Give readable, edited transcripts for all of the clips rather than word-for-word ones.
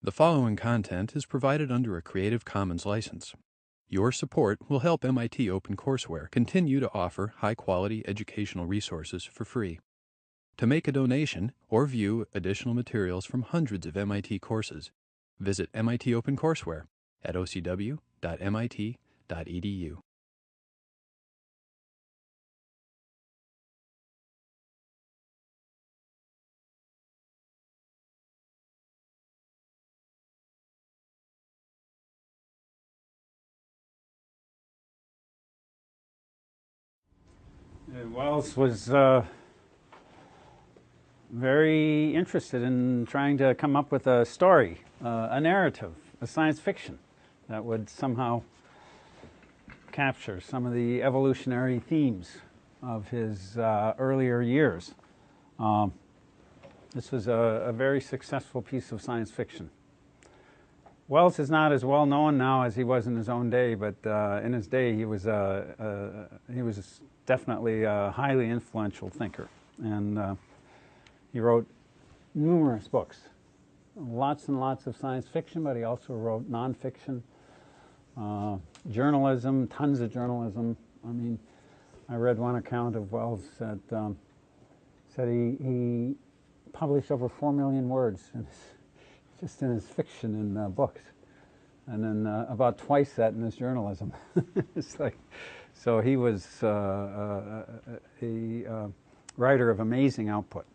The following content is provided under a Creative Commons license. Your support will help MIT OpenCourseware continue to offer high-quality educational resources for free. To make a donation or view additional materials from hundreds of MIT courses, visit MIT OpenCourseware at ocw.mit.edu. Wells was very interested in trying to come up with a story, a narrative, a science fiction that would somehow capture some of the evolutionary themes of his earlier years. This was a very successful piece of science fiction. Wells is not as well known now as he was in his own day, but in his day he was definitely a highly influential thinker, and he wrote numerous books, lots and lots of science fiction, but he also wrote nonfiction, journalism, tons of journalism. I mean, I read one account of Wells that said he published over 4 million words just in his fiction in books, and then about twice that in his journalism. It's like, so he was a writer of amazing output.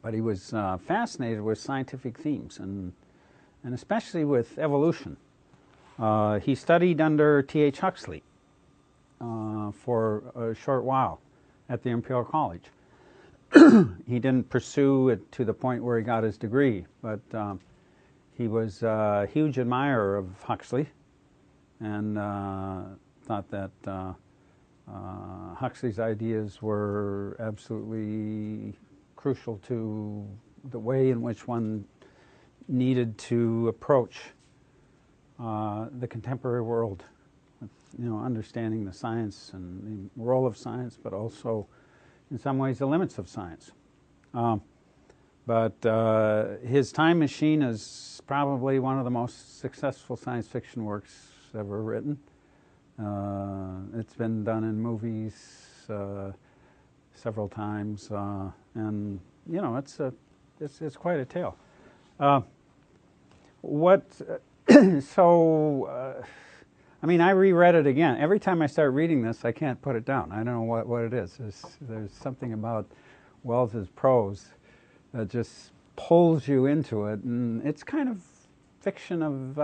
But he was fascinated with scientific themes, and especially with evolution. He studied under T.H. Huxley for a short while at the Imperial College. He didn't pursue it to the point where he got his degree, but he was a huge admirer of Huxley, and thought that Huxley's ideas were absolutely crucial to the way in which one needed to approach the contemporary world, understanding the science and the role of science, but also in some ways the limits of science. But his Time Machine is probably one of the most successful science fiction works ever written. It's been done in movies several times, and it's quite a tale. I mean, I reread it again. Every time I start reading this, I can't put it down. I don't know what it is. There's something about Wells's prose that just pulls you into it, and it's kind of fiction of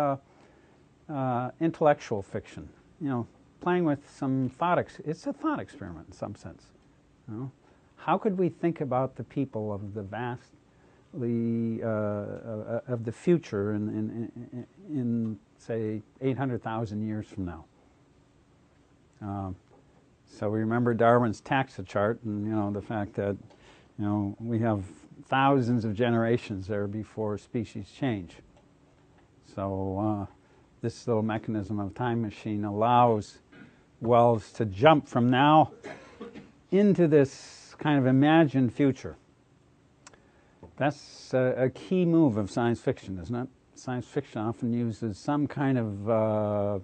intellectual fiction. Playing with some it's a thought experiment in some sense. How could we think about the people of the vastly of the future in say 800,000 years from now? So we remember Darwin's taxa chart, and the fact that we have thousands of generations there before species change. So this little mechanism of Time Machine allows Wells to jump from now into this kind of imagined future. That's a key move of science fiction, isn't it? Science fiction often uses some kind of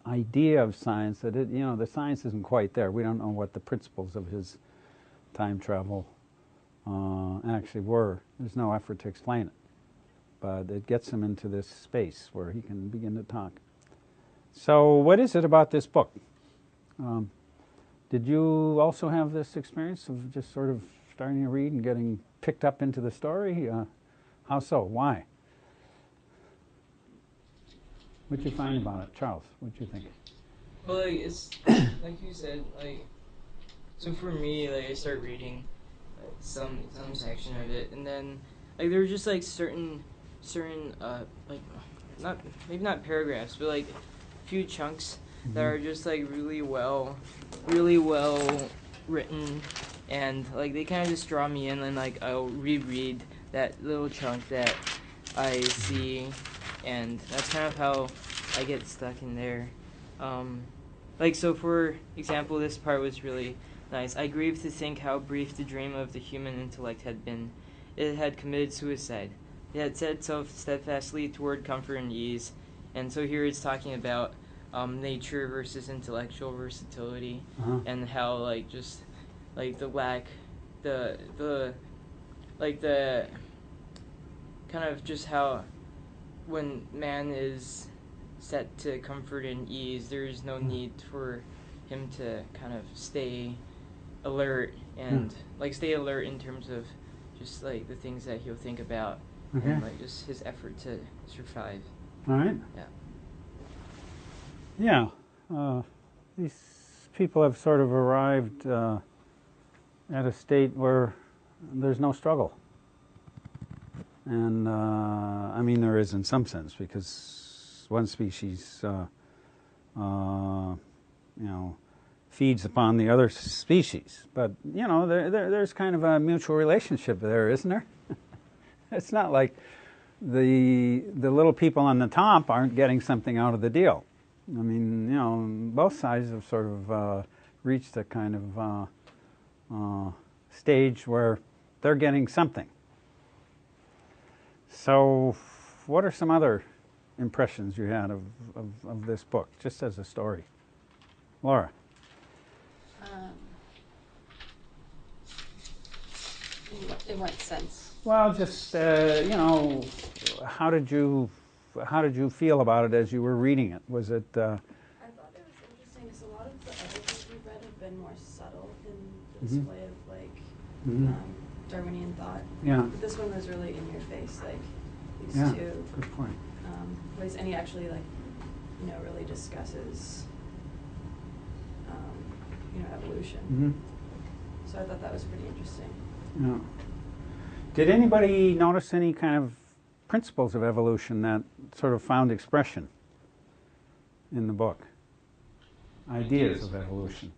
idea of science that the science isn't quite there. We don't know what the principles of his time travel actually were. There's no effort to explain it. But it gets him into this space where he can begin to talk. So what is it about this book? Did you also have this experience of just sort of starting to read and getting picked up into the story? How so? Why? What'd you find about it? Charles, what'd you think? Well, it's like you said, so for me, I start reading some section of it, and then there were just certain maybe not paragraphs, but few chunks that are just really well written, and they kind of just draw me in, and I'll reread that little chunk that I see, and that's kind of how I get stuck in there. So for example, this part was really nice. I grieve to think how brief the dream of the human intellect had been. It had committed suicide. that set itself steadfastly toward comfort and ease. And so here it's talking about nature versus intellectual versatility, Uh-huh. and how like just like the lack, the like the kind of just how when man is set to comfort and ease, there is no need for him to kind of stay alert and like stay alert in terms of just like the things that he'll think about Okay. and like just his effort to survive. All right. Yeah. Yeah. These people have sort of arrived at a state where there's no struggle. And I mean, there is in some sense, because one species, feeds upon the other species. But, there's kind of a mutual relationship there, isn't there? It's not like the little people on the top aren't getting something out of the deal. I mean, both sides have sort of reached a kind of stage where they're getting something. So, what are some other impressions you had of this book, just as a story? Laura? In what sense? Well, just how did you feel about it as you were reading it? Was it? I thought it was interesting because a lot of the other things we've read have been more subtle in this way of like Darwinian thought. Yeah. But this one was really in your face, like these Yeah. two Good point. ways, and he actually like really discusses evolution. Mm-hmm. So I thought that was pretty interesting. Yeah. Did anybody notice any kind of principles of evolution that sort of found expression in the book? Ideas of evolution.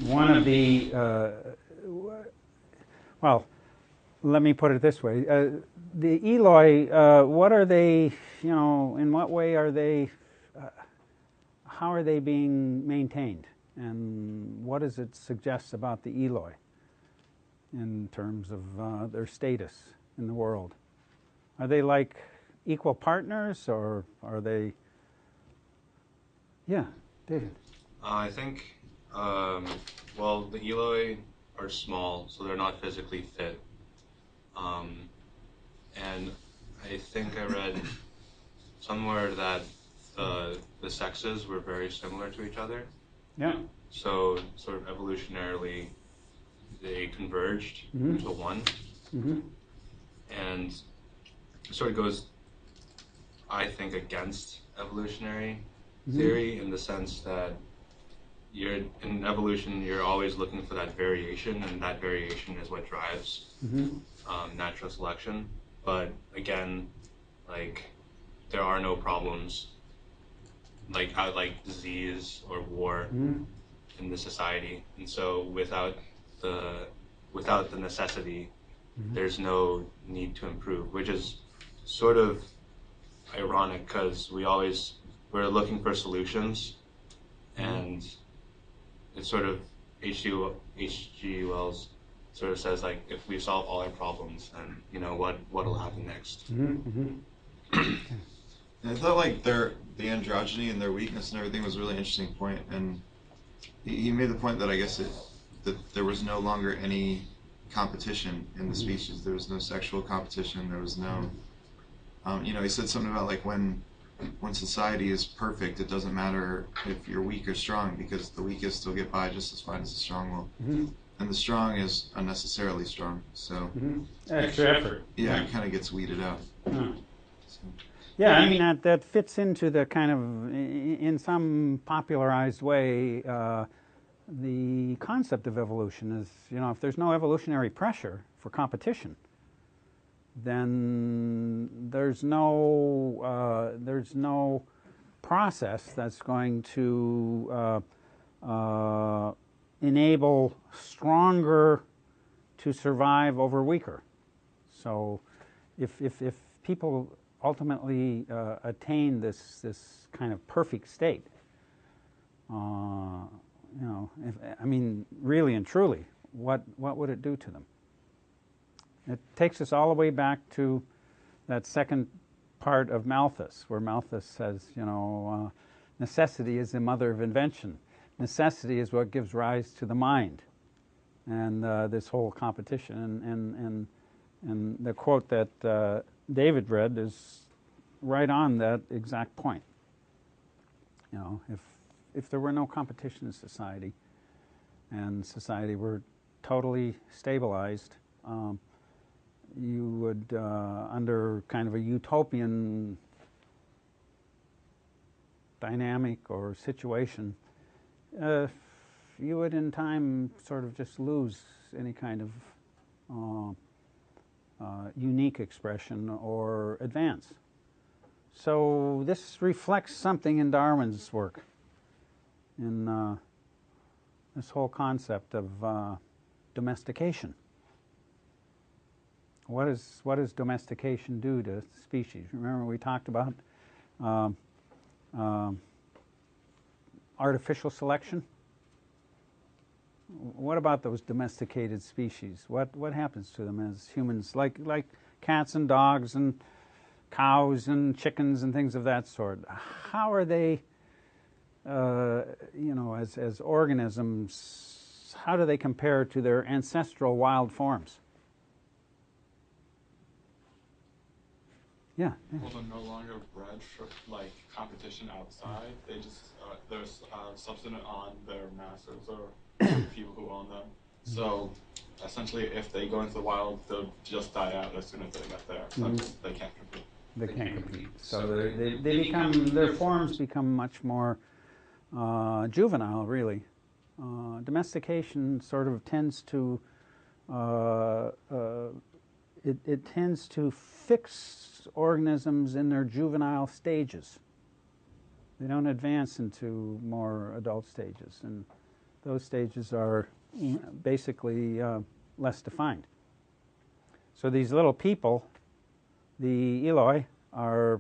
One of the, well, let me put it this way. The Eloi, what are they, in what way are they, how are they being maintained? And what does it suggest about the Eloi in terms of their status in the world? Are they like equal partners, or are they? Yeah, David. I think, well, the Eloi are small, so they're not physically fit. And I think I read somewhere that the sexes were very similar to each other. Yeah. So sort of evolutionarily, they converged into one. Mm-hmm. And it sort of goes, I think, against evolutionary theory in the sense that in evolution, you're always looking for that variation, and that variation is what drives natural selection. But again, like, there are no problems like disease or war in the society, and so without the necessity, there's no need to improve, which is sort of ironic because we're looking for solutions, and it's sort of H.G. Wells sort of says, like, if we solve all our problems, then what'll happen next. I thought like the androgyny and their weakness and everything was a really interesting point, and he made the point that I guess that there was no longer any competition in the species. There was no sexual competition. There was no, he said something about like when society is perfect, it doesn't matter if you're weak or strong, because the weakest will get by just as fine as the strong will. And the strong is unnecessarily strong. So Extra effort. yeah, it kind of gets weeded out. So. Yeah, I mean, that fits into the kind of, in some popularized way, the concept of evolution is, if there's no evolutionary pressure for competition, then there's no process that's going to enable stronger to survive over weaker. So if people ultimately attain this kind of perfect state, really and truly, what would it do to them? It takes us all the way back to that second part of Malthus, where Malthus says, necessity is the mother of invention. Necessity is what gives rise to the mind. And this whole competition. And the quote that David read is right on that exact point. If there were no competition in society, and society were totally stabilized, you would, under kind of a utopian dynamic or situation, you would in time sort of just lose any kind of unique expression or advance. So this reflects something in Darwin's work, in this whole concept of domestication. What does domestication do to species? Remember we talked about artificial selection? What about those domesticated species? What happens to them as humans, like cats and dogs and cows and chickens and things of that sort? How are they, as organisms, how do they compare to their ancestral wild forms? Yeah. Well, they're no longer bred for competition outside. They just they're subsistent on their masters or people who own them. So essentially, if they go into the wild, they'll just die out as soon as they get there. So they can't compete. They can't compete. So they become, their forms become much more juvenile, really. Domestication sort of tends to it tends to fix organisms in their juvenile stages. They don't advance into more adult stages, and those stages are basically less defined. So these little people, the Eloi, are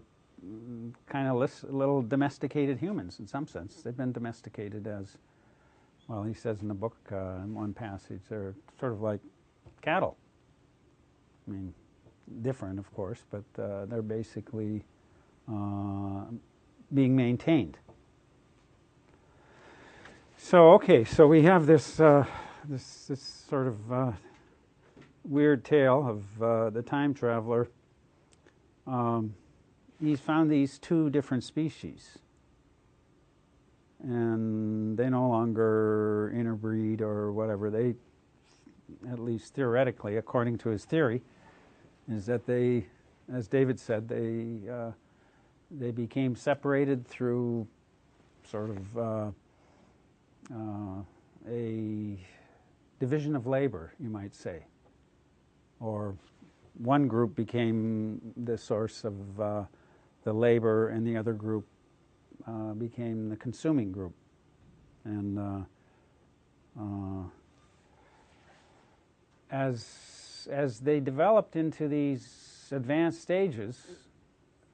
kind of little domesticated humans in some sense. They've been domesticated as, well, he says in the book in one passage, they're sort of like cattle. I mean, different, of course, but they're basically being maintained. So, okay, so we have this this sort of weird tale of the time traveler. He's found these two different species, and they no longer interbreed or whatever. They, at least theoretically, according to his theory, is that they, as David said, they became separated through sort of a division of labor, you might say, or one group became the source of the labor, and the other group became the consuming group. And as they developed into these advanced stages,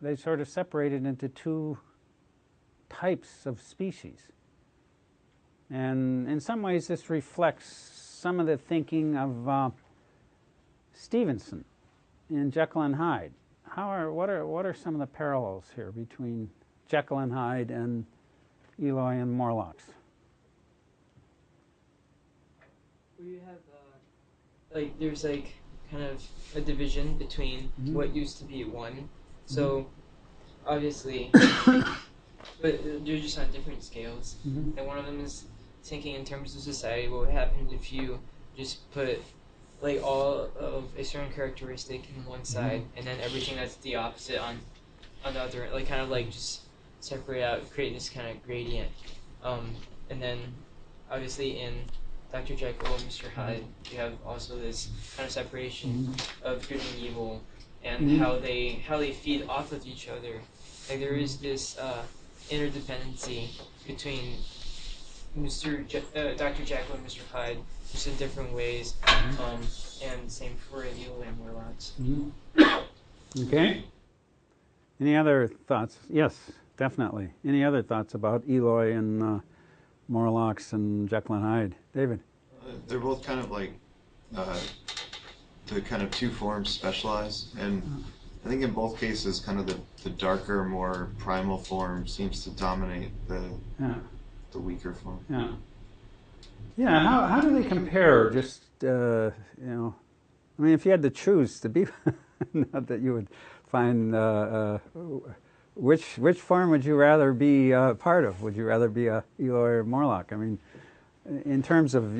they sort of separated into two types of species. And in some ways this reflects some of the thinking of Stevenson in Jekyll and Hyde. What are some of the parallels here between Jekyll and Hyde and Eloi and Morlocks? Where you have there's kind of a division between what used to be one. So obviously, but they're just on different scales. And one of them is thinking in terms of society. What would happen if you just put all of a certain characteristic in one side, and then everything that's the opposite on the other, just separate out, create this kind of gradient. And then obviously in Dr. Jekyll and Mr. Hyde, you have also this kind of separation of good and evil, and how they feed off of each other. There is this interdependency between Dr. Jekyll and Mr. Hyde, just in different ways, and same for Eloi and Morlocks. Okay. Any other thoughts? Yes, definitely. Any other thoughts about Eloi and Morlocks and Jekyll and Hyde? David? They're both kind of like the kind of two forms specialize, and I think in both cases, kind of the darker, more primal form seems to dominate Yeah. the weaker form. Yeah. Yeah. How do they compare? Just you know, I mean, if you had to choose to be, not that you would find which form would you rather be part of? Would you rather be a Eloi or Morlock? I mean, in terms of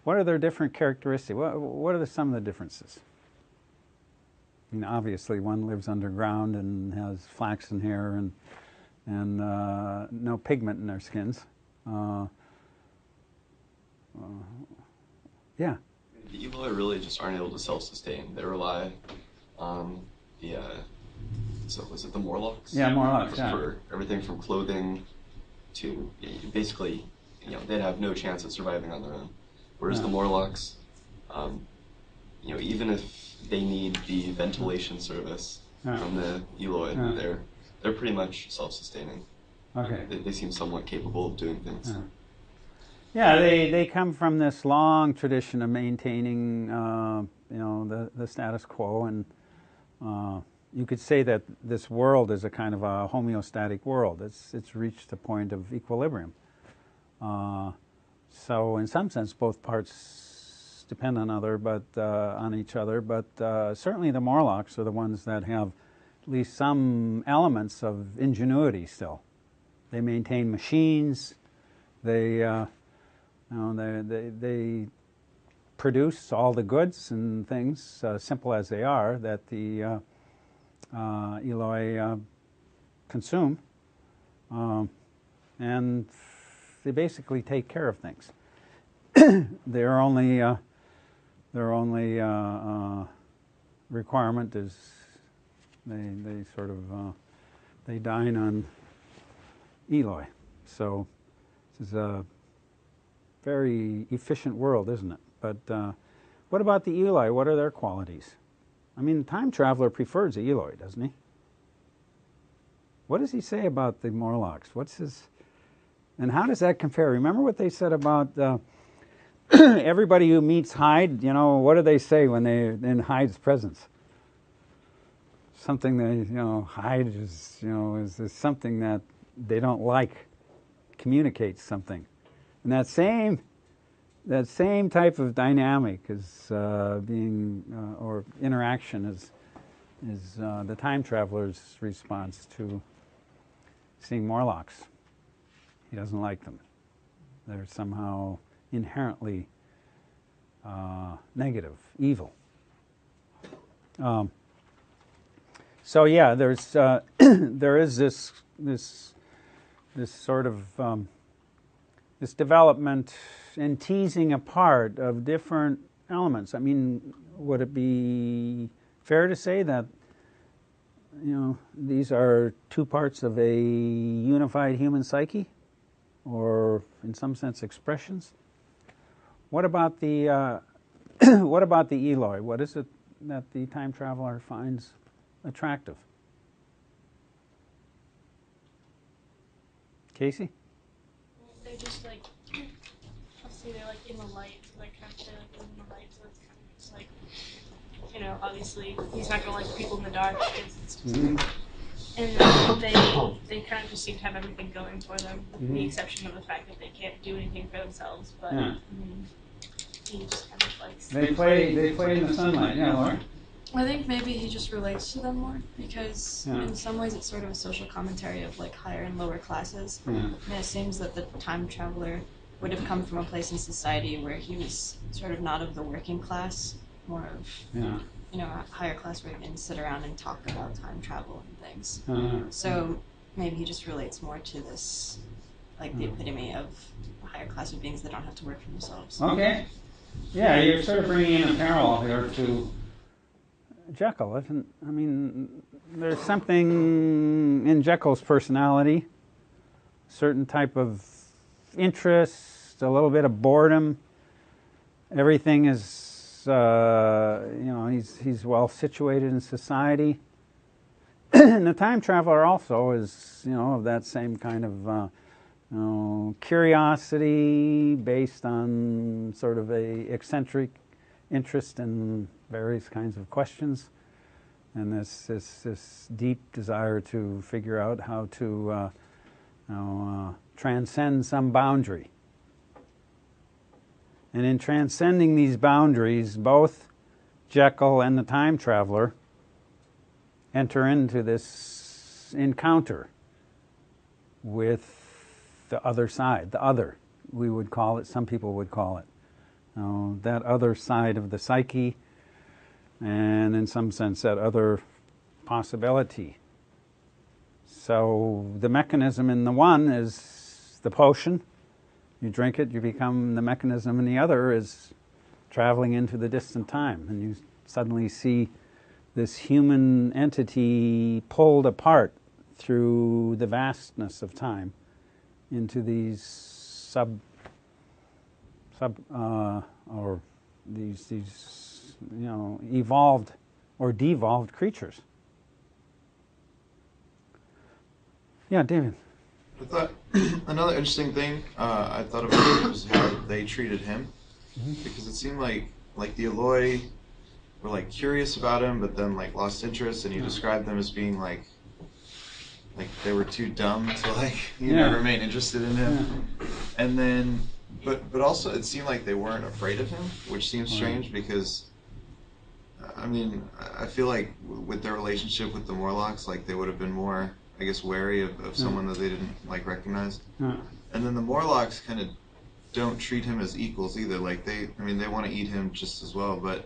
what are their different characteristics? What are some of the differences? I mean, obviously, one lives underground and has flaxen hair and no pigment in their skins. Yeah. The Eloi really just aren't able to self-sustain. They rely on the, so was it the Morlocks? Yeah, Morlocks, yeah. For everything from clothing to, basically, they'd have no chance of surviving on their own. Whereas the Morlocks, even if they need the ventilation service from the Eloi, they're pretty much self-sustaining. Okay. They seem somewhat capable of doing things. Yeah, they come from this long tradition of maintaining, the status quo, and you could say that this world is a kind of a homeostatic world. It's reached a point of equilibrium. So, in some sense, both parts depend on each other. But certainly, the Morlocks are the ones that have at least some elements of ingenuity still. They maintain machines. They produce all the goods and things, simple as they are, that the Eloi consume, and they basically take care of things. Their only requirement is they sort of they dine on Eloi. So this is a very efficient world, isn't it? But what about the Eloi? What are their qualities? I mean, the time traveler prefers the Eloi, doesn't he? What does he say about the Morlocks? And how does that compare? Remember what they said about everybody who meets Hyde? What do they say when they're in Hyde's presence? Something that Hyde is something that they don't like, communicates something. And that same type of dynamic is or interaction is the time traveler's response to seeing Morlocks. He doesn't like them. They're somehow inherently negative, evil. So yeah, there's there is this sort of this development and teasing apart of different elements. I mean, would it be fair to say that these are two parts of a unified human psyche, or in some sense expressions? What about the what about the Eloi? What is it that the time traveler finds attractive? Casey? They just obviously they're in the light, so kind of in the light, so it's kind of just obviously he's not gonna like people in the dark. It's just, and they kind of just seem to have everything going for them, with the exception of the fact that they can't do anything for themselves. But he just kind of likes. They play in the sunlight. Yeah, Laura. I think maybe he just relates to them more because in some ways it's sort of a social commentary of higher and lower classes. And it seems that the time traveler would have come from a place in society where he was sort of not of the working class, more of a higher class where he can sit around and talk about time travel and things. So maybe he just relates more to this, the epitome of a higher class of beings that don't have to work for themselves. Okay. Yeah, you're sort of bringing in a parallel here to Jekyll, isn't? I mean, there's something in Jekyll's personality, a certain type of interest, a little bit of boredom. Everything is, he's well situated in society. And the time traveler also is, of that same kind of curiosity based on sort of a eccentric interest in various kinds of questions, and this deep desire to figure out how to transcend some boundary. And in transcending these boundaries, both Jekyll and the time traveler enter into this encounter with the other side, the other, we would call it, some people would call it. That other side of the psyche, and in some sense that other possibility. So the mechanism in the one is the potion. You drink it, you become the mechanism, and the other is traveling into the distant time, and you suddenly see this human entity pulled apart through the vastness of time into these or these evolved or devolved creatures. Yeah, David. I thought another interesting thing I thought about was how they treated him, because it seemed like the Eloi were like curious about him, but then like lost interest, and you described them as being like they were too dumb to remain interested in him, and then but also it seemed like they weren't afraid of him, which seems strange because I mean I feel like with their relationship with the Morlocks, like they would have been more, I guess, wary of someone that they didn't recognize. And then the Morlocks kind of don't treat him as equals either. Like they want to eat him just as well, but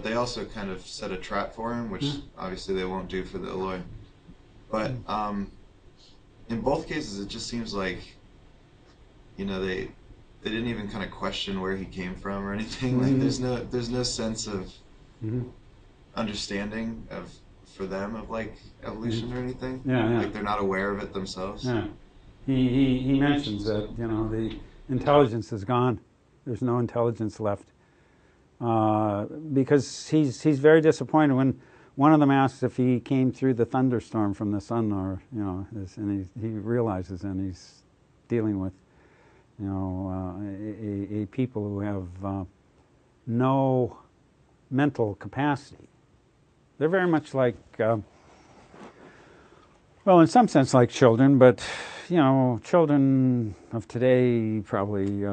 they also kind of set a trap for him, which obviously they won't do for the Eloi. But in both cases, it just seems like they didn't even kind of question where he came from or anything. Like there's no sense of understanding for them of like evolution or anything. Like they're not aware of it themselves. He mentions that the intelligence is gone. There's no intelligence left, because he's very disappointed when one of them asks if he came through the thunderstorm from the sun, or and he realizes then he's dealing with a people who have no mental capacity. They're very much like, well, in some sense like children, but, children of today probably,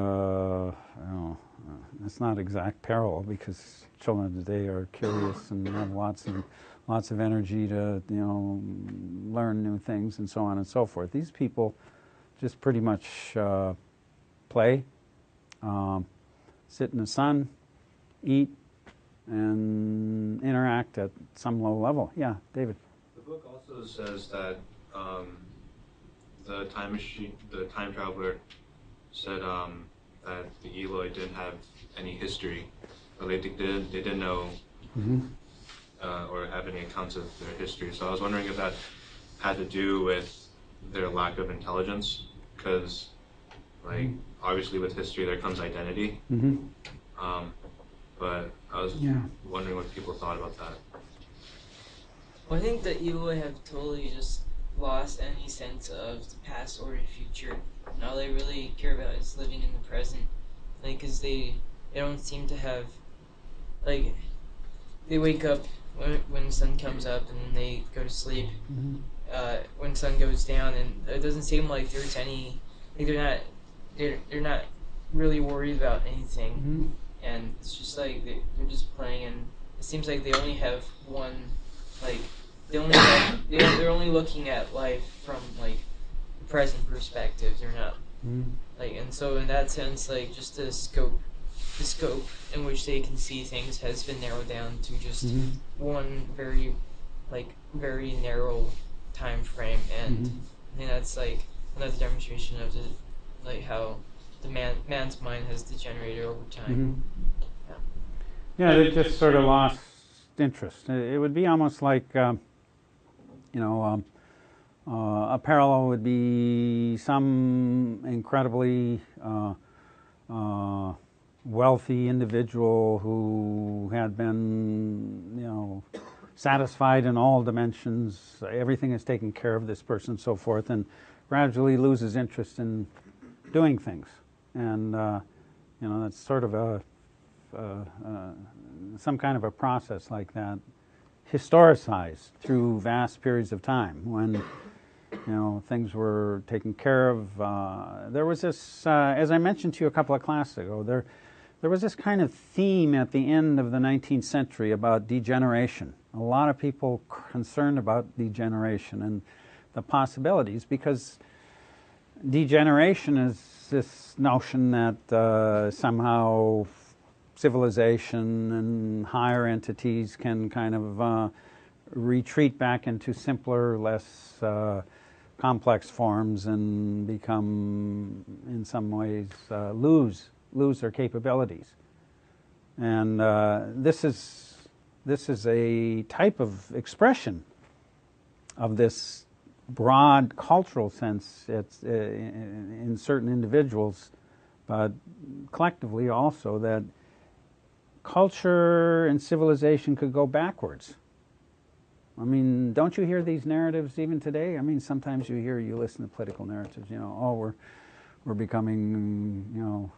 it's not exact parallel, because children of today are curious and have lots of energy to, learn new things and so on and so forth. These people just pretty much play, sit in the sun, eat, and interact at some low level. Yeah, David. The book also says that the time traveler said that the Eloi didn't have any history, or they didn't know or have any accounts of their history. So I was wondering if that had to do with their lack of intelligence, because obviously with history there comes identity. But I was wondering what people thought about that. Well, I think that Eloi have totally just lost any sense of the past or the future. And all they really care about is living in the present. Because they don't seem to have, they wake up when the sun comes up, and then they go to sleep when the sun goes down, and it doesn't seem like there's any, they're not really worried about anything. And it's just like they're just playing, and it seems like they only have one, they're only looking at life from the present perspective. They're not and so in that sense, just the scope in which they can see things has been narrowed down to just one very narrow time frame, and I think that's another demonstration of how the man's mind has degenerated over time. Yeah, they just sort of lost interest. It would be almost like, a parallel would be some incredibly wealthy individual who had been, satisfied in all dimensions. Everything is taken care of this person, and so forth, and gradually loses interest in doing things. And that's sort of a some kind of a process like that historicized through vast periods of time when things were taken care of. There was this, as I mentioned to you a couple of classes ago, there was this kind of theme at the end of the 19th century about degeneration. A lot of people concerned about degeneration and the possibilities, because degeneration is this notion that somehow civilization and higher entities can kind of retreat back into simpler, less complex forms and become, in some ways, lose their capabilities. And this is a type of expression of this broad cultural sense. It's in certain individuals, but collectively also, that culture and civilization could go backwards. I mean, don't you hear these narratives even today? I mean, sometimes you listen to political narratives, we're becoming,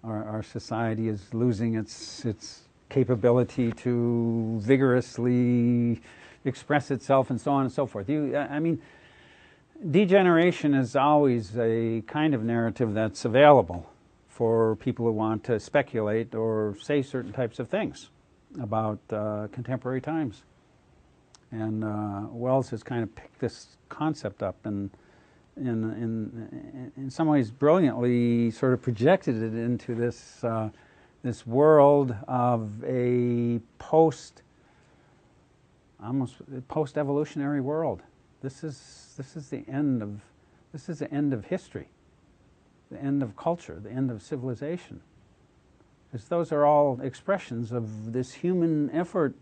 our society is losing its capability to vigorously express itself and so on and so forth. I mean, degeneration is always a kind of narrative that's available for people who want to speculate or say certain types of things about contemporary times. And Wells has kind of picked this concept up and in some ways brilliantly sort of projected it into this this world of a post-evolutionary world. This is the end of history, the end of culture, the end of civilization. Because those are all expressions of this human effort,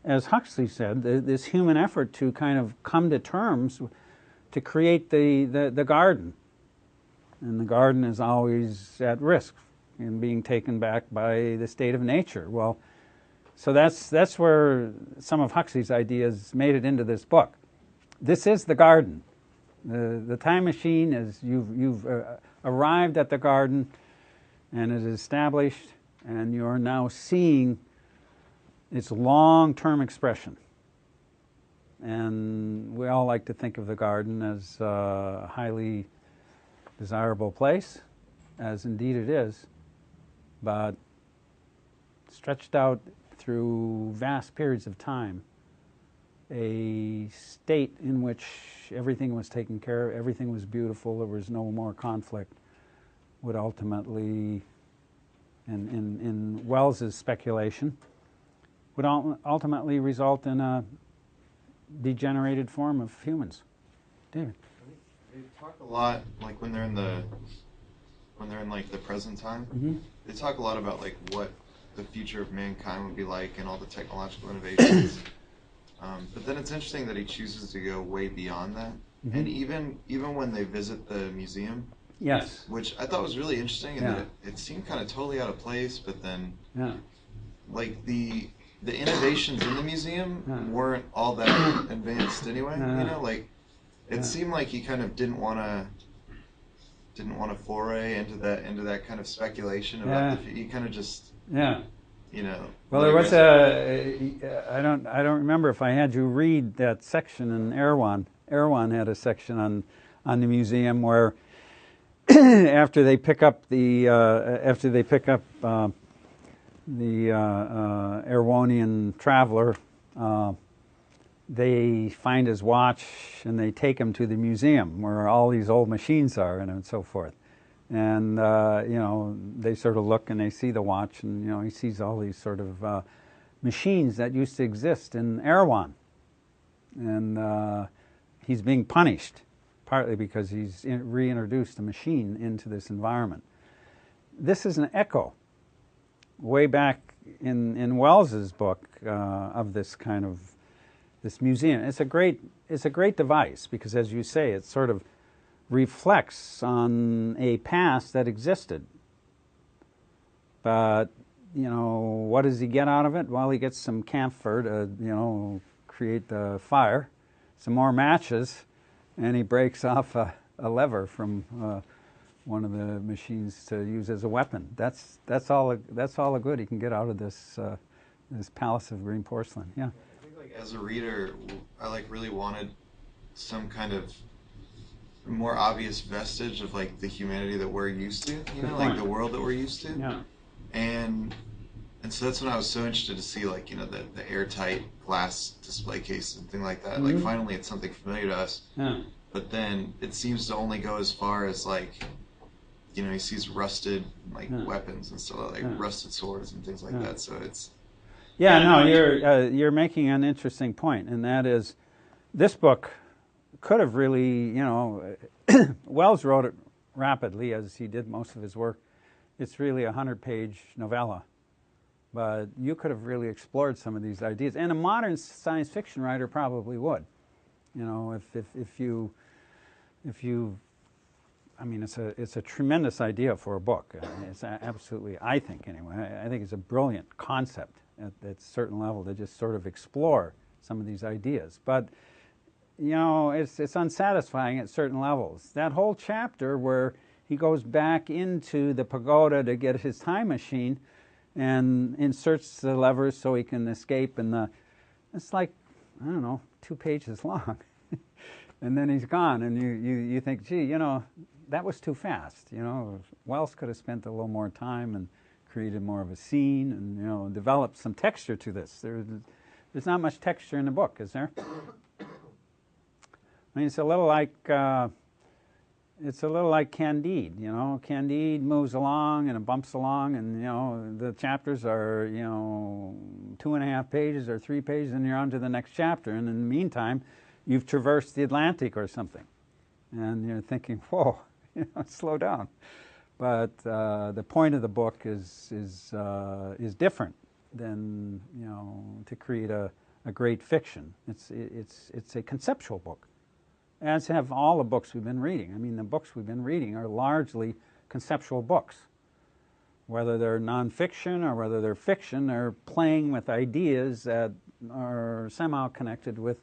as Huxley said, this human effort to kind of come to terms to create the garden. And the garden is always at risk in being taken back by the state of nature. Well, so that's where some of Huxley's ideas made it into this book. This is the garden. The time machine is, you've arrived at the garden, and it is established, and you are now seeing its long-term expression. And we all like to think of the garden as a highly desirable place, as indeed it is, but stretched out through vast periods of time, a state in which everything was taken care of, everything was beautiful, there was no more conflict, would ultimately, in Wells's speculation, would ultimately result in a degenerated form of humans. David. They talk a lot, like when they're in like the present time. Mm-hmm. They talk a lot about like what the future of mankind would be like and all the technological innovations. But then it's interesting that he chooses to go way beyond that. Mm-hmm. And even when they visit the museum, yes, which I thought was really interesting, and yeah. that it seemed kind of totally out of place. But then, yeah. like the innovations in the museum Yeah. weren't all that advanced anyway. Yeah. Like it Yeah. seemed like he kind of didn't want to foray into that kind of speculation about he kind of just yeah. Well, like there was I don't remember if I had you read that section in Erewhon. Erewhon had a section on the museum where after they pick up the Erewhonian traveler, they find his watch and they take him to the museum where all these old machines are and so forth. And they sort of look and they see the watch, and he sees all these sort of machines that used to exist in Erewhon, and he's being punished partly because he's reintroduced a machine into this environment. This is an echo way back in Wells's book of this kind of this museum. It's a great device because, as you say, it sort of reflects on a past that existed. But what does he get out of it? Well, he gets some camphor to create the fire, some more matches, and he breaks off a lever from one of the machines to use as a weapon. That's all the good he can get out of this this palace of green porcelain. Yeah. I think like as a reader, I like really wanted some kind of more obvious vestige of like the humanity that we're used to, you know, like the world that we're used to. Yeah. And so that's when I was so interested to see like, you know, the airtight glass display case and thing like that. Like finally it's something familiar to us. Yeah. But then it seems to only go as far as like, you know, he sees rusted like weapons and stuff, like rusted swords and things like that. So it's no, you're making an interesting point, and that is, this book could have really, you know, Wells wrote it rapidly as he did most of his work. It's really a 100-page novella, but you could have really explored some of these ideas, and a modern science fiction writer probably would. You know, if you, I mean, it's a tremendous idea for a book. It's absolutely, I think anyway, I think it's a brilliant concept at a certain level to just sort of explore some of these ideas. But you know, it's unsatisfying at certain levels. That whole chapter where he goes back into the pagoda to get his time machine and inserts the levers so he can escape, and it's like, I don't know, 2 pages long. And then he's gone, and you think, gee, you know, that was too fast. You know, Wells could have spent a little more time and created more of a scene, and you know, developed some texture to this. There's not much texture in the book, is there? I mean, it's a little like Candide. You know, Candide moves along and it bumps along, and you know, the chapters are, you know, 2.5 pages or 3 pages, and you're on to the next chapter. And in the meantime, you've traversed the Atlantic or something, and you're thinking, whoa, you know, slow down. But the point of the book is different than, you know, to create a great fiction. It's a conceptual book, as have all the books we've been reading. I mean, the books we've been reading are largely conceptual books. Whether they're nonfiction or whether they're fiction, they're playing with ideas that are somehow connected with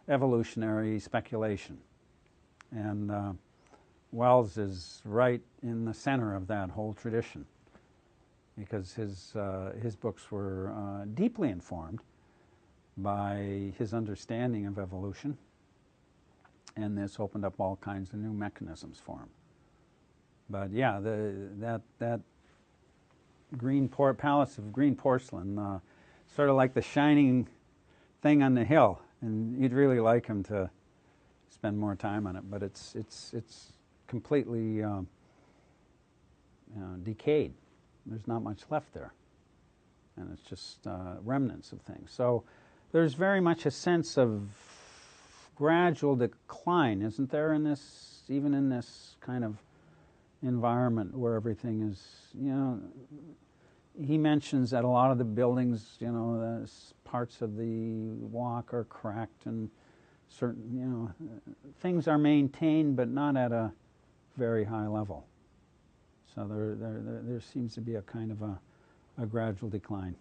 evolutionary speculation. And Wells is right in the center of that whole tradition, because his books were deeply informed by his understanding of evolution, and this opened up all kinds of new mechanisms for him. But yeah, that palace of green porcelain, sort of like the shining thing on the hill, and you'd really like him to spend more time on it, but it's completely decayed. There's not much left there, and it's just remnants of things. So there's very much a sense of gradual decline, isn't there, in this, even in this kind of environment where everything is, you know, he mentions that a lot of the buildings, you know, the parts of the walk are cracked, and certain, you know, things are maintained but not at a very high level. So there seems to be a kind of a gradual decline.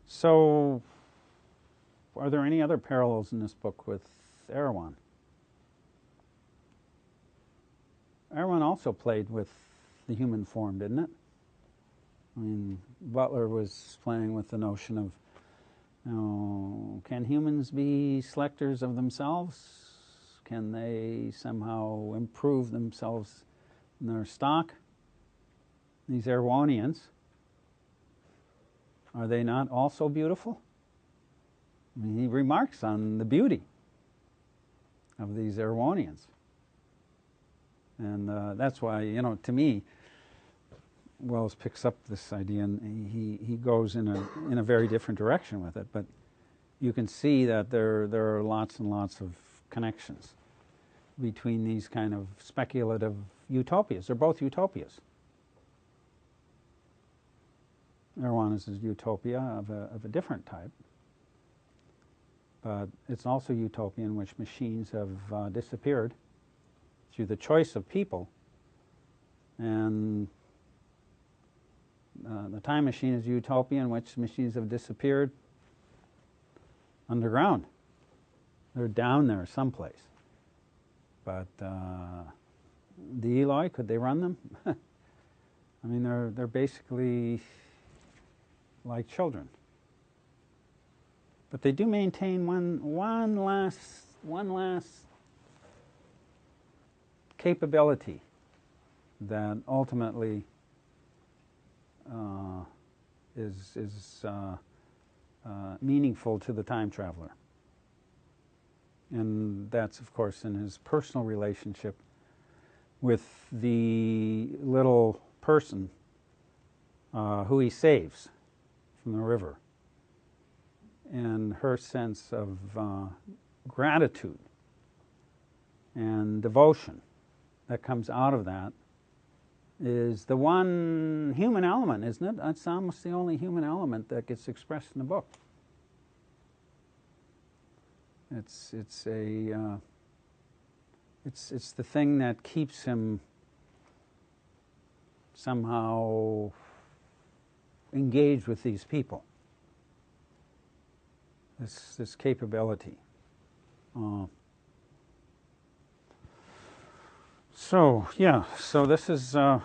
So are there any other parallels in this book with Erewhon? Erewhon also played with the human form, didn't it? I mean, Butler was playing with the notion of, you know, can humans be selectors of themselves? Can they somehow improve themselves in their stock? These Erewhonians, are they not also beautiful? I mean, he remarks on the beauty of these Erewhonians. And that's why, you know, to me, Wells picks up this idea, and he goes in a very different direction with it. But you can see that there are lots and lots of connections between these kind of speculative utopias. They're both utopias. Erewhon is a utopia of a different type, but it's also a utopia in which machines have disappeared through the choice of people. And the Time Machine is a utopia in which machines have disappeared underground. They're down there someplace. But the Eloi, could they run them? I mean, they're basically like children. But they do maintain one last capability that ultimately is meaningful to the time traveler. And that's, of course, in his personal relationship with the little person who he saves from the river, and her sense of gratitude and devotion that comes out of that is the one human element, isn't it? It's almost the only human element that gets expressed in the book. It's the thing that keeps him somehow engaged with these people. This capability. So this is other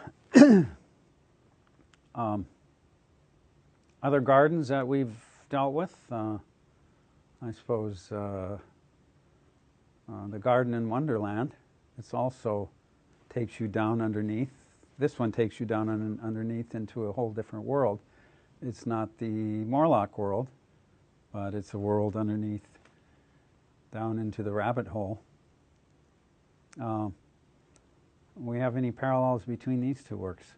gardens that we've dealt with. I suppose the garden in Wonderland. It's also takes you down underneath. This one takes you down underneath into a whole different world. It's not the Morlock world, but it's a world underneath, down into the rabbit hole. We have any parallels between these two works?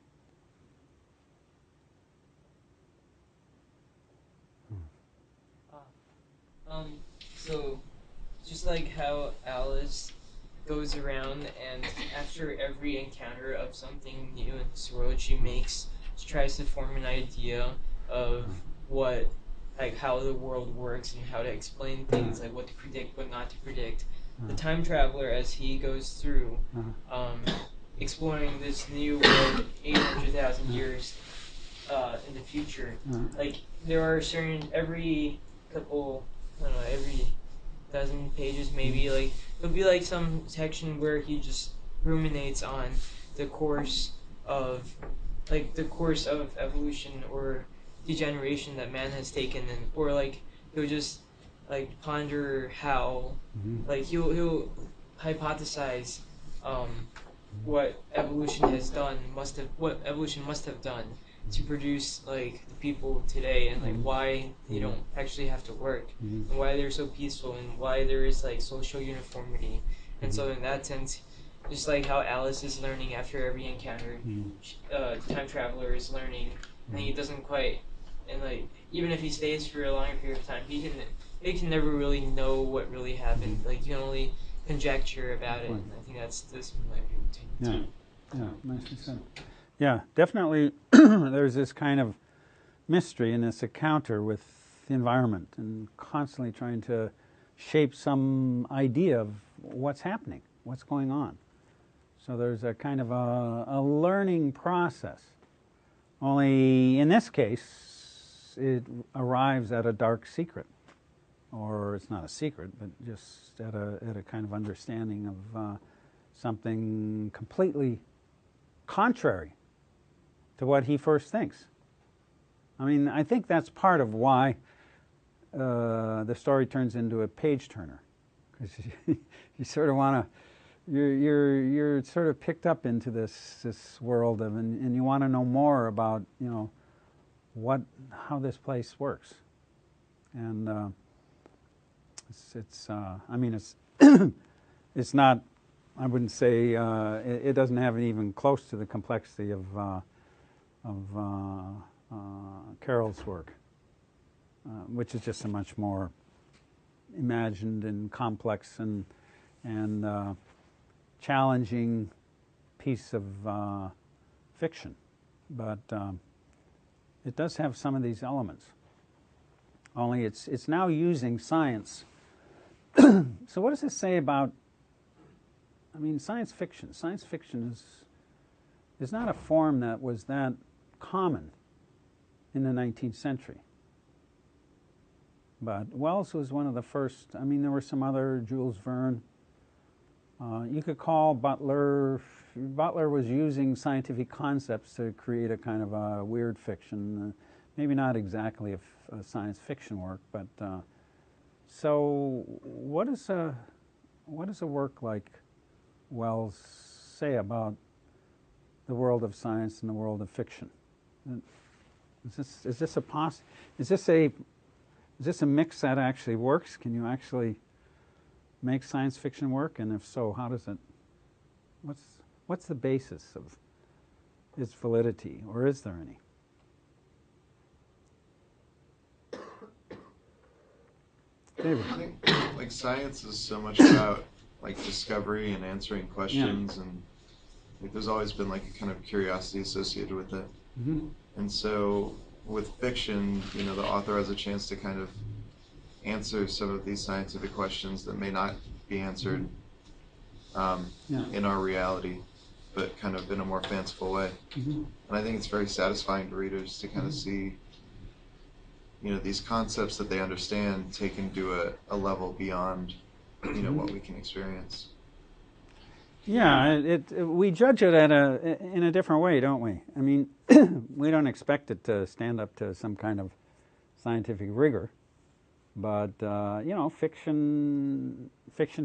So, just like how Alice goes around and after every encounter of something new in this world, she tries to form an idea of how the world works and how to explain things, like what to predict, what not to predict. The time traveler, as he goes through, exploring this new world 800,000 years in the future, like there are certain, every couple, I don't know, every dozen pages maybe, like there'll be like some section where he just ruminates on the course of evolution or degeneration that man has taken, and or like he'll just like ponder how like he'll hypothesize what evolution must have done to produce like the people today, and like why they don't actually have to work, and why they're so peaceful, and why there is like social uniformity. And so in that sense, just like how Alice is learning after every encounter, the time traveler is learning, and he doesn't quite, and like even if he stays for a longer period of time, he can never really know what really happened. Like you can only conjecture about it, and I think that's the similarity between the two. Yeah, nicely said. Yeah, definitely there's this kind of mystery in this encounter with the environment and constantly trying to shape some idea of what's happening, what's going on. So there's a kind of a learning process. Only in this case, it arrives at a dark secret. Or it's not a secret, but just at a kind of understanding of something completely contrary to what he first thinks. I mean, I think that's part of why the story turns into a page turner, because you sort of want to, you're sort of picked up into this world of, and you want to know more about how this place works, and it's I mean it's it's not, I wouldn't say it doesn't have even close to the complexity of Carroll's work, which is just a much more imagined and complex and challenging piece of fiction. But it does have some of these elements. Only it's now using science. So what does this say about, I mean, science fiction? Science fiction is not a form that was that common in the 19th century. But Wells was one of the first. I mean, there were some other, Jules Verne, You could call Butler was using scientific concepts to create a kind of a weird fiction, maybe not exactly a science fiction work, but so what does a work like Wells say about the world of science and the world of fiction? Is this a mix that actually works? Can you actually make science fiction work? And if so, how does it? What's the basis of its validity, or is there any? David. I think like science is so much about like discovery and answering questions, and like there's always been like a kind of curiosity associated with it. Mm-hmm. And so with fiction, you know, the author has a chance to kind of answer some of these scientific questions that may not be answered in our reality, but kind of in a more fanciful way. Mm-hmm. And I think it's very satisfying to readers to kind of see, you know, these concepts that they understand taken to a level beyond, you know, what we can experience. Yeah, we judge it in a different way, don't we? I mean, we don't expect it to stand up to some kind of scientific rigor, but you know, fiction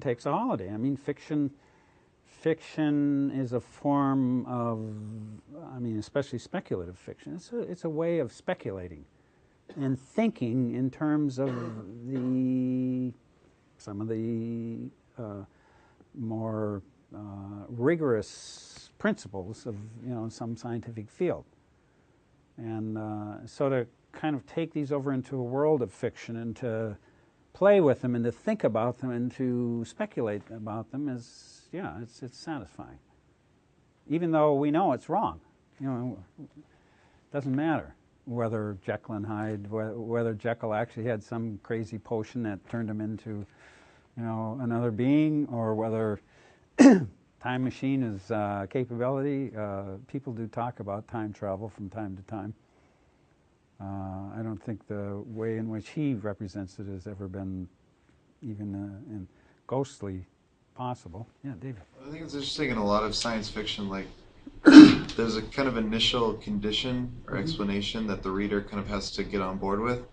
takes a holiday. I mean, fiction is a form of, I mean, especially speculative fiction. It's a way of speculating and thinking in terms of some of the more rigorous principles of, you know, some scientific field. And so to kind of take these over into a world of fiction and to play with them and to think about them and to speculate about them is, yeah, it's satisfying. Even though we know it's wrong, you know, it doesn't matter whether Jekyll and Hyde, whether Jekyll actually had some crazy potion that turned him into, you know, another being, or whether time machine is capability. People do talk about time travel from time to time. I don't think the way in which he represents it has ever been even in ghostly possible. Yeah, David. I think it's interesting in a lot of science fiction, like there's a kind of initial condition or explanation that the reader kind of has to get on board with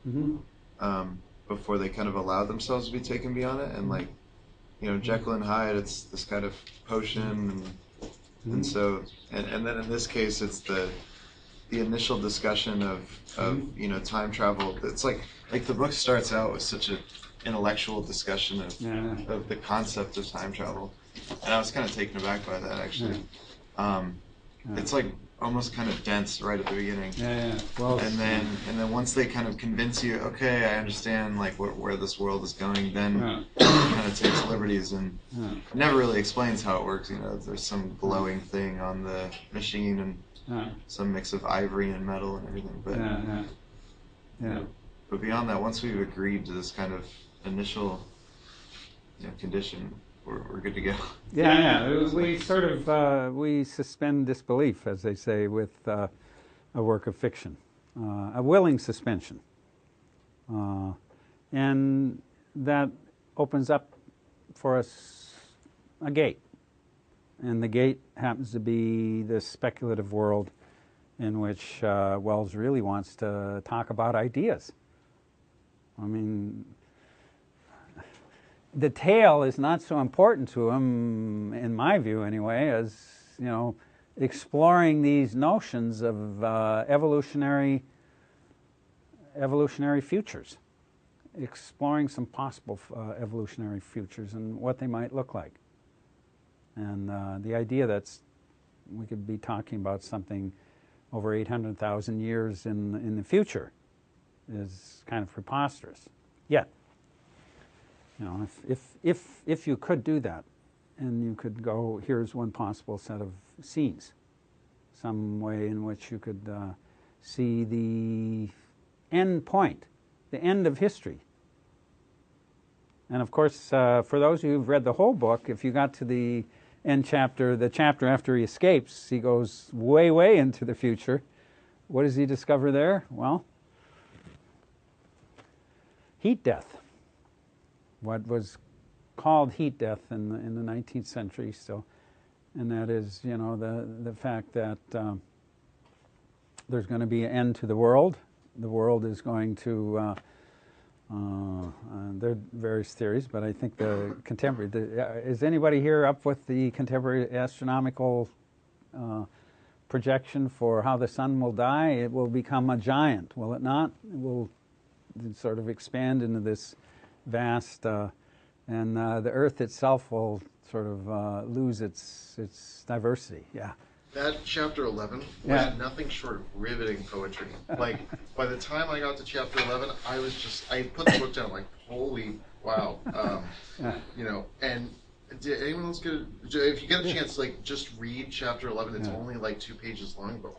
before they kind of allow themselves to be taken beyond it. And like, you know, Jekyll and Hyde, it's this kind of potion, and so and then in this case, it's the initial discussion of you know, time travel. It's like the book starts out with such an intellectual discussion of the concept of time travel, and I was kind of taken aback by that actually. It's like almost kind of dense right at the beginning. Well, and then once they kind of convince you, okay, I understand like where this world is going, then it kind of takes liberties and never really explains how it works. You know, there's some glowing thing on the machine and some mix of ivory and metal and everything. But but beyond that, once we've agreed to this kind of initial, you know, condition, we're good to go. We sort of we suspend disbelief, as they say, with a work of fiction, a willing suspension, and that opens up for us a gate, and the gate happens to be this speculative world in which Wells really wants to talk about ideas. I mean, the tale is not so important to him, in my view anyway, as, you know, exploring these notions of evolutionary futures, exploring some possible evolutionary futures and what they might look like. And the idea that we could be talking about something over 800,000 years in the future is kind of preposterous. Yet, you know, if you could do that, and you could go, here's one possible set of scenes, some way in which you could see the end point, the end of history. And of course, for those of you who've read the whole book, if you got to the end chapter, the chapter after he escapes, he goes way, way into the future. What does he discover there? Well, heat death. What was called heat death in the 19th century still, and that is, you know, the fact that there's going to be an end to the world. The world is going to there are various theories, but I think the contemporary. Is anybody here up with the contemporary astronomical projection for how the sun will die? It will become a giant, will it not? It will sort of expand into this vast, and the Earth itself will sort of lose its diversity. Yeah. That chapter 11 was nothing short of riveting poetry. Like, by the time I got to chapter 11, I put the book down, like, holy wow. You know, and did anyone else if you get a chance, like, just read chapter 11. It's only like 2 pages long, but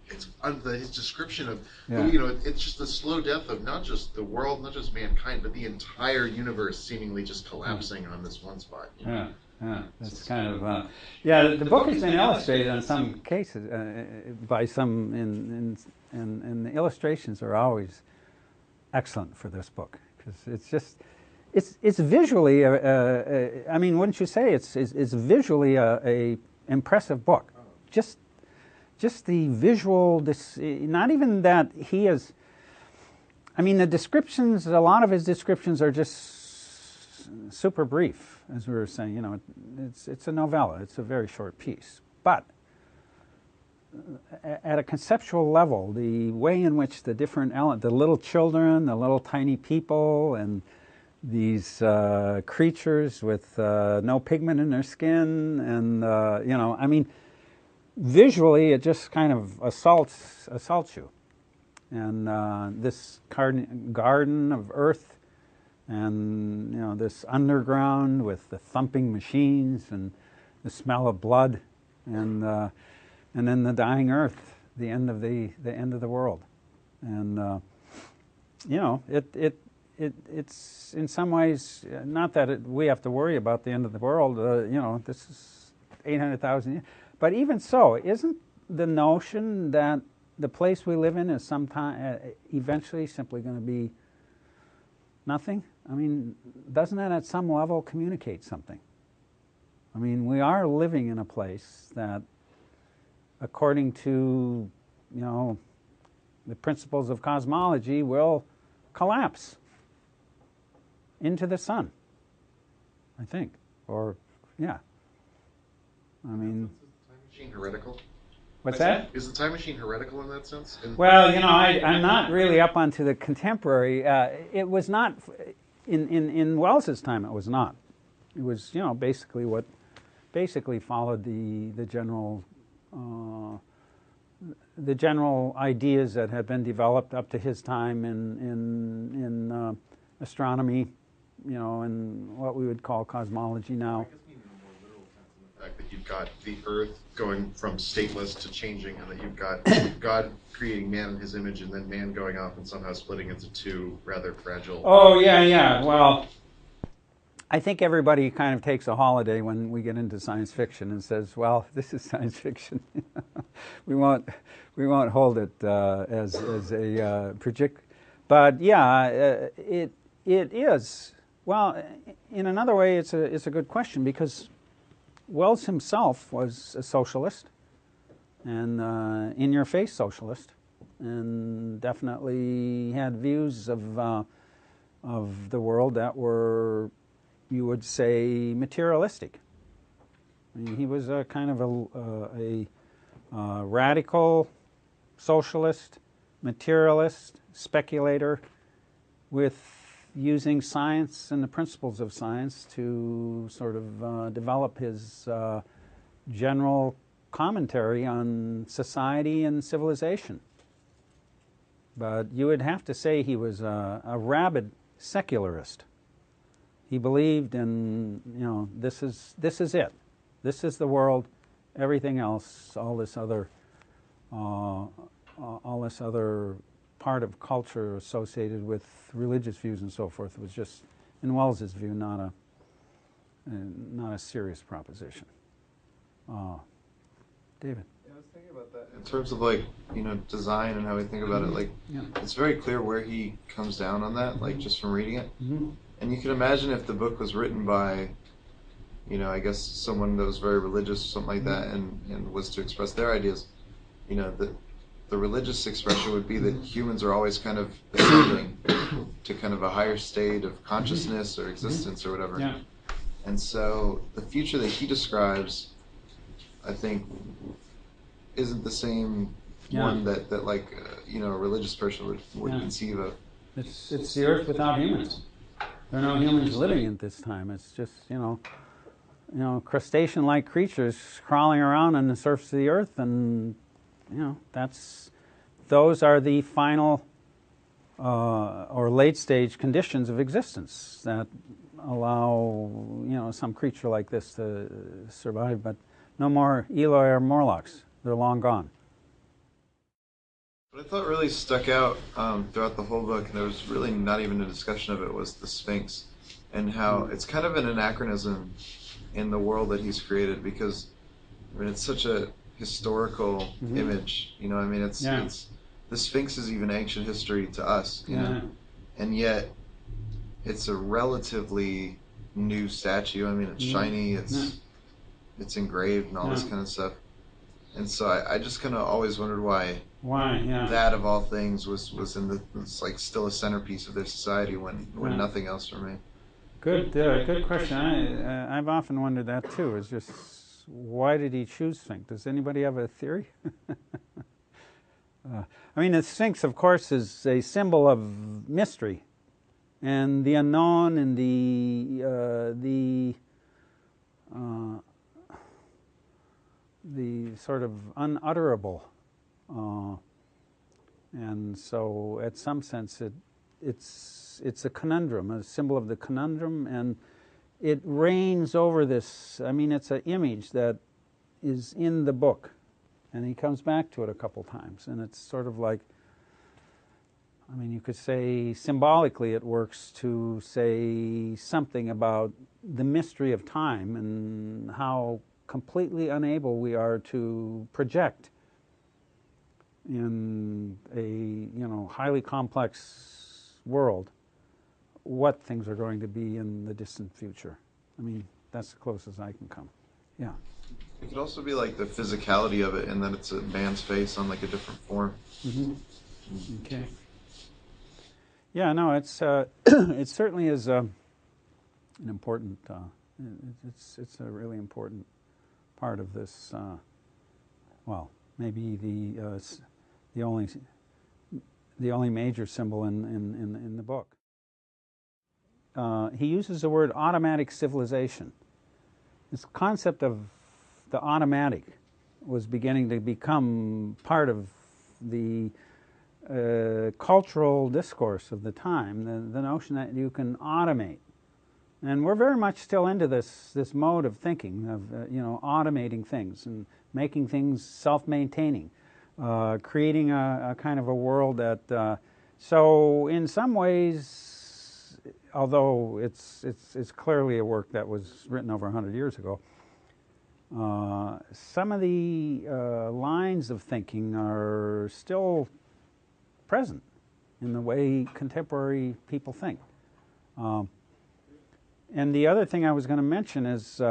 it's his description of, you know, it's just the slow death of not just the world, not just mankind, but the entire universe seemingly just collapsing on this one spot. You know? Yeah, that's kind of the book has been illustrated in some cases by some, and the illustrations are always excellent for this book, because it's just it's visually I mean, wouldn't you say it's visually a impressive book? Just the visual, not even that he is. I mean, the descriptions, a lot of his descriptions are just super brief, as we were saying. You know, it's a novella. It's a very short piece, but at a conceptual level, the way in which the different the little children, the little tiny people, and these creatures with no pigment in their skin, and you know, I mean, visually, it just kind of assaults you. And this garden of Earth, and you know, this underground with the thumping machines and the smell of blood, and then the dying Earth, the end of the world, and you know, it's in some ways not that we have to worry about the end of the world. You know, this is 800,000 years, but even so, isn't the notion that the place we live in is sometime eventually simply going to be nothing? I mean, doesn't that at some level communicate something? I mean, we are living in a place that, according to, you know, the principles of cosmology, will collapse into the sun, I think. Or, yeah. I mean... Is the time machine heretical? What's that? Is the time machine heretical in that sense? Well, you know, I'm not really up onto the contemporary. It was not, in Wells's time, it was not. It was, you know, basically followed the general ideas that had been developed up to his time in astronomy, you know, and what we would call cosmology now. Fact that you've got the Earth going from stateless to changing, and that you've got God creating man in his image, and then man going off and somehow splitting into two rather fragile... Oh, yeah. Well, I think everybody kind of takes a holiday when we get into science fiction and says, well, this is science fiction. we won't hold it as a project. But yeah, it is. Well, in another way, it's a good question, because Wells himself was a socialist, and in-your-face socialist, and definitely had views of the world that were, you would say, materialistic. I mean, he was a kind of a radical socialist, materialist, speculator, with using science and the principles of science to sort of develop his general commentary on society and civilization. But you would have to say he was a rabid secularist. He believed in, you know, this is it. This is the world. Everything else, all this other part of culture associated with religious views and so forth was just, in Wells's view, not a serious proposition. David? Yeah, I was thinking about that in terms of, like, you know, design and how we think about it. Like, it's very clear where he comes down on that, like, just from reading it. And you can imagine if the book was written by, I guess someone that was very religious or something like that, and was to express their ideas, the religious expression would be that humans are always kind of ascending to kind of a higher state of consciousness or existence or whatever. Yeah. And so the future that he describes, I think, isn't the same one that like a religious person would conceive of. It's the earth without humans. There are no humans living at this time. It's just crustacean-like creatures crawling around on the surface of the earth, and those are the final or late-stage conditions of existence that allow some creature like this to survive. But no more Eloi or Morlocks. They're long gone. What I thought really stuck out throughout the whole book, and there was really not even a discussion of it, was the Sphinx, and how it's kind of an anachronism in the world that he's created, because it's such a historical image. It's the Sphinx is even ancient history to us, and yet it's a relatively new statue. It's shiny, it's engraved and all this kind of stuff. And so I just kind of always wondered why that of all things was it's like still a centerpiece of their society when nothing else remained. Good question. I've often wondered that too. Is just why did he choose Sphinx? Does anybody have a theory? The Sphinx, of course, is a symbol of mystery, and the unknown, and the sort of unutterable, and so, at some sense, it's a conundrum, a symbol of the conundrum, and it reigns over this. It's an image that is in the book, and he comes back to it a couple times, and it's sort of like, you could say symbolically it works to say something about the mystery of time and how completely unable we are to project in a highly complex world what things are going to be in the distant future. That's the closest I can come. Yeah. It could also be like the physicality of it, and that it's a man's face on like a different form. Okay. Yeah, no, it's it certainly is an important. It's a really important part of this. Maybe the only major symbol in the book. He uses the word automatic civilization. This concept of the automatic was beginning to become part of the cultural discourse of the time, the notion that you can automate. And we're very much still into this mode of thinking, of automating things and making things self-maintaining, creating a kind of a world that, so in some ways, although it's clearly a work that was written over 100 years ago, some of the lines of thinking are still present in the way contemporary people think. And the other thing I was going to mention is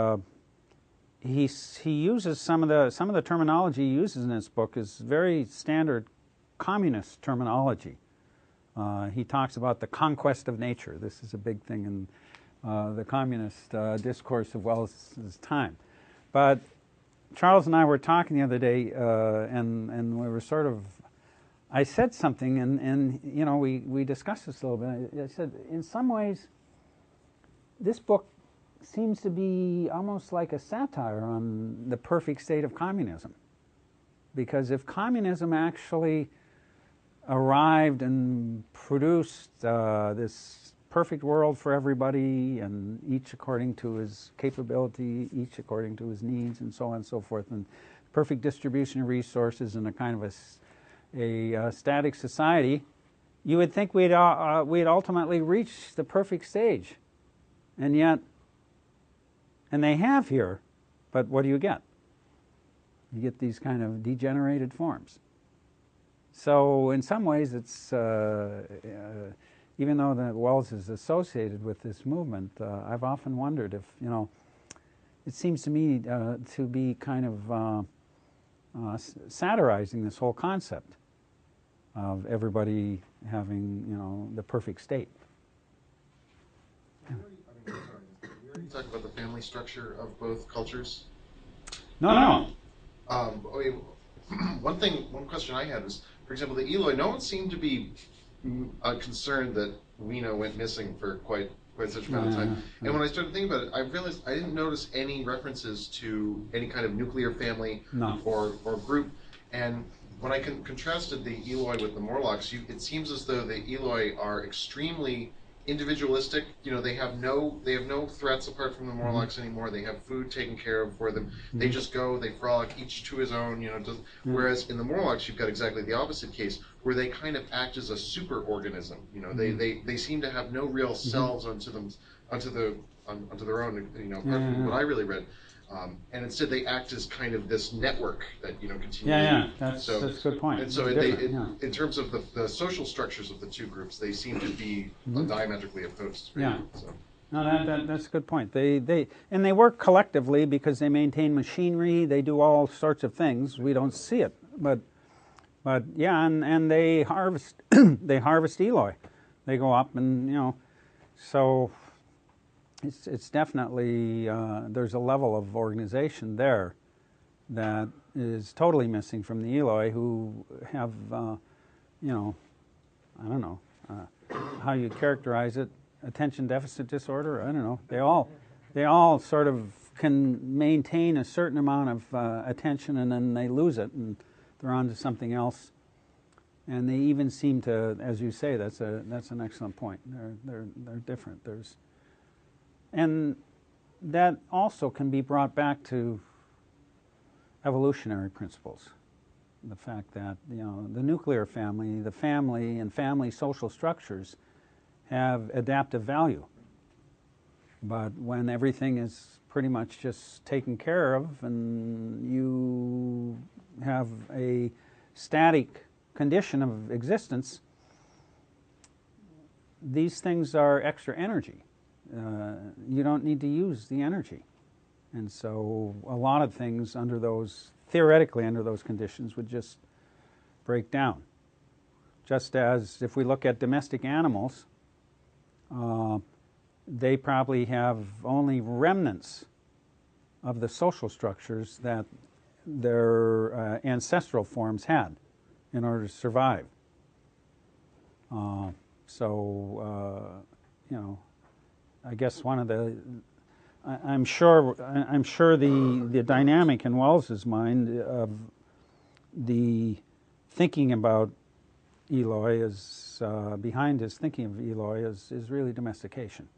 he uses some of the terminology he uses in this book is very standard communist terminology. He talks about the conquest of nature. This is a big thing in the communist discourse of Wells's time. But Charles and I were talking the other day, and we were sort of, I said something, and we discussed this a little bit. I said, in some ways, this book seems to be almost like a satire on the perfect state of communism. Because if communism actually arrived and produced this perfect world for everybody, and each according to his capability, each according to his needs, and so on and so forth, and perfect distribution of resources in a kind of a static society, you would think we'd ultimately reach the perfect stage. And yet, and they have here, but what do you get? You get these kind of degenerated forms. So in some ways it's, even though that Wells is associated with this movement, I've often wondered if, it seems to me to be kind of satirizing this whole concept of everybody having, the perfect state. We already talked about the family structure of both cultures. No. I mean, one question I had was, for example, the Eloi. No one seemed to be concerned that Weena went missing for quite such amount of time. And when I started thinking about it, I realized I didn't notice any references to any kind of nuclear family or group. And when I contrasted the Eloi with the Morlocks, it seems as though the Eloi are extremely individualistic. They have no threats apart from the Morlocks anymore. They have food taken care of for them. They just go, they frolic, each to his own. Whereas in the Morlocks, you've got exactly the opposite case, where they kind of act as a super organism. They seem to have no real selves onto their own. Apart from what I really read. And instead, they act as kind of this network that continues. That's a good point. And so, in terms of the social structures of the two groups, they seem to be diametrically opposed. Really. So. No, that's a good point. They work collectively because they maintain machinery. They do all sorts of things. We don't see it, but yeah, and they harvest they harvest Eloi. They go up and so. It's definitely, there's a level of organization there that is totally missing from the Eloi, who have, I don't know how you characterize it, attention deficit disorder, I don't know. They all sort of can maintain a certain amount of attention, and then they lose it and they're on to something else. And they even seem to, as you say, that's an excellent point. They're different. And that also can be brought back to evolutionary principles. The fact that, the nuclear family, the family and family social structures have adaptive value. But when everything is pretty much just taken care of and you have a static condition of existence, these things are extra energy. You don't need to use the energy. And so a lot of things theoretically under those conditions would just break down. Just as if we look at domestic animals, they probably have only remnants of the social structures that their ancestral forms had in order to survive. I guess one of the, I'm sure the dynamic in Wells's mind of the thinking about Eloi is behind his thinking of Eloi is really domestication.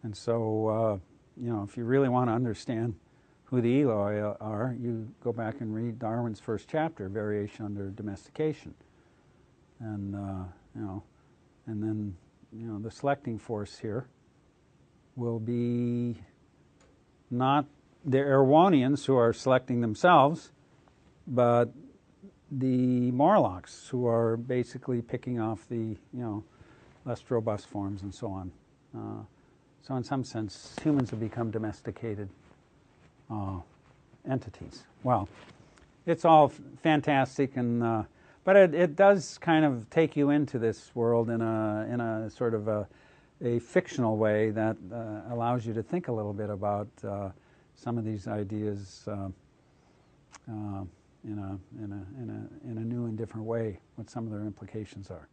And so if you really want to understand who the Eloi are, you go back and read Darwin's first chapter, Variation Under Domestication, and and then. The selecting force here will be not the Erewhonians who are selecting themselves, but the Morlocks who are basically picking off the, less robust forms and so on. So in some sense, humans have become domesticated entities. Well, it's all fantastic and but it does kind of take you into this world in a sort of a fictional way that allows you to think a little bit about some of these ideas in a new and different way, what some of their implications are.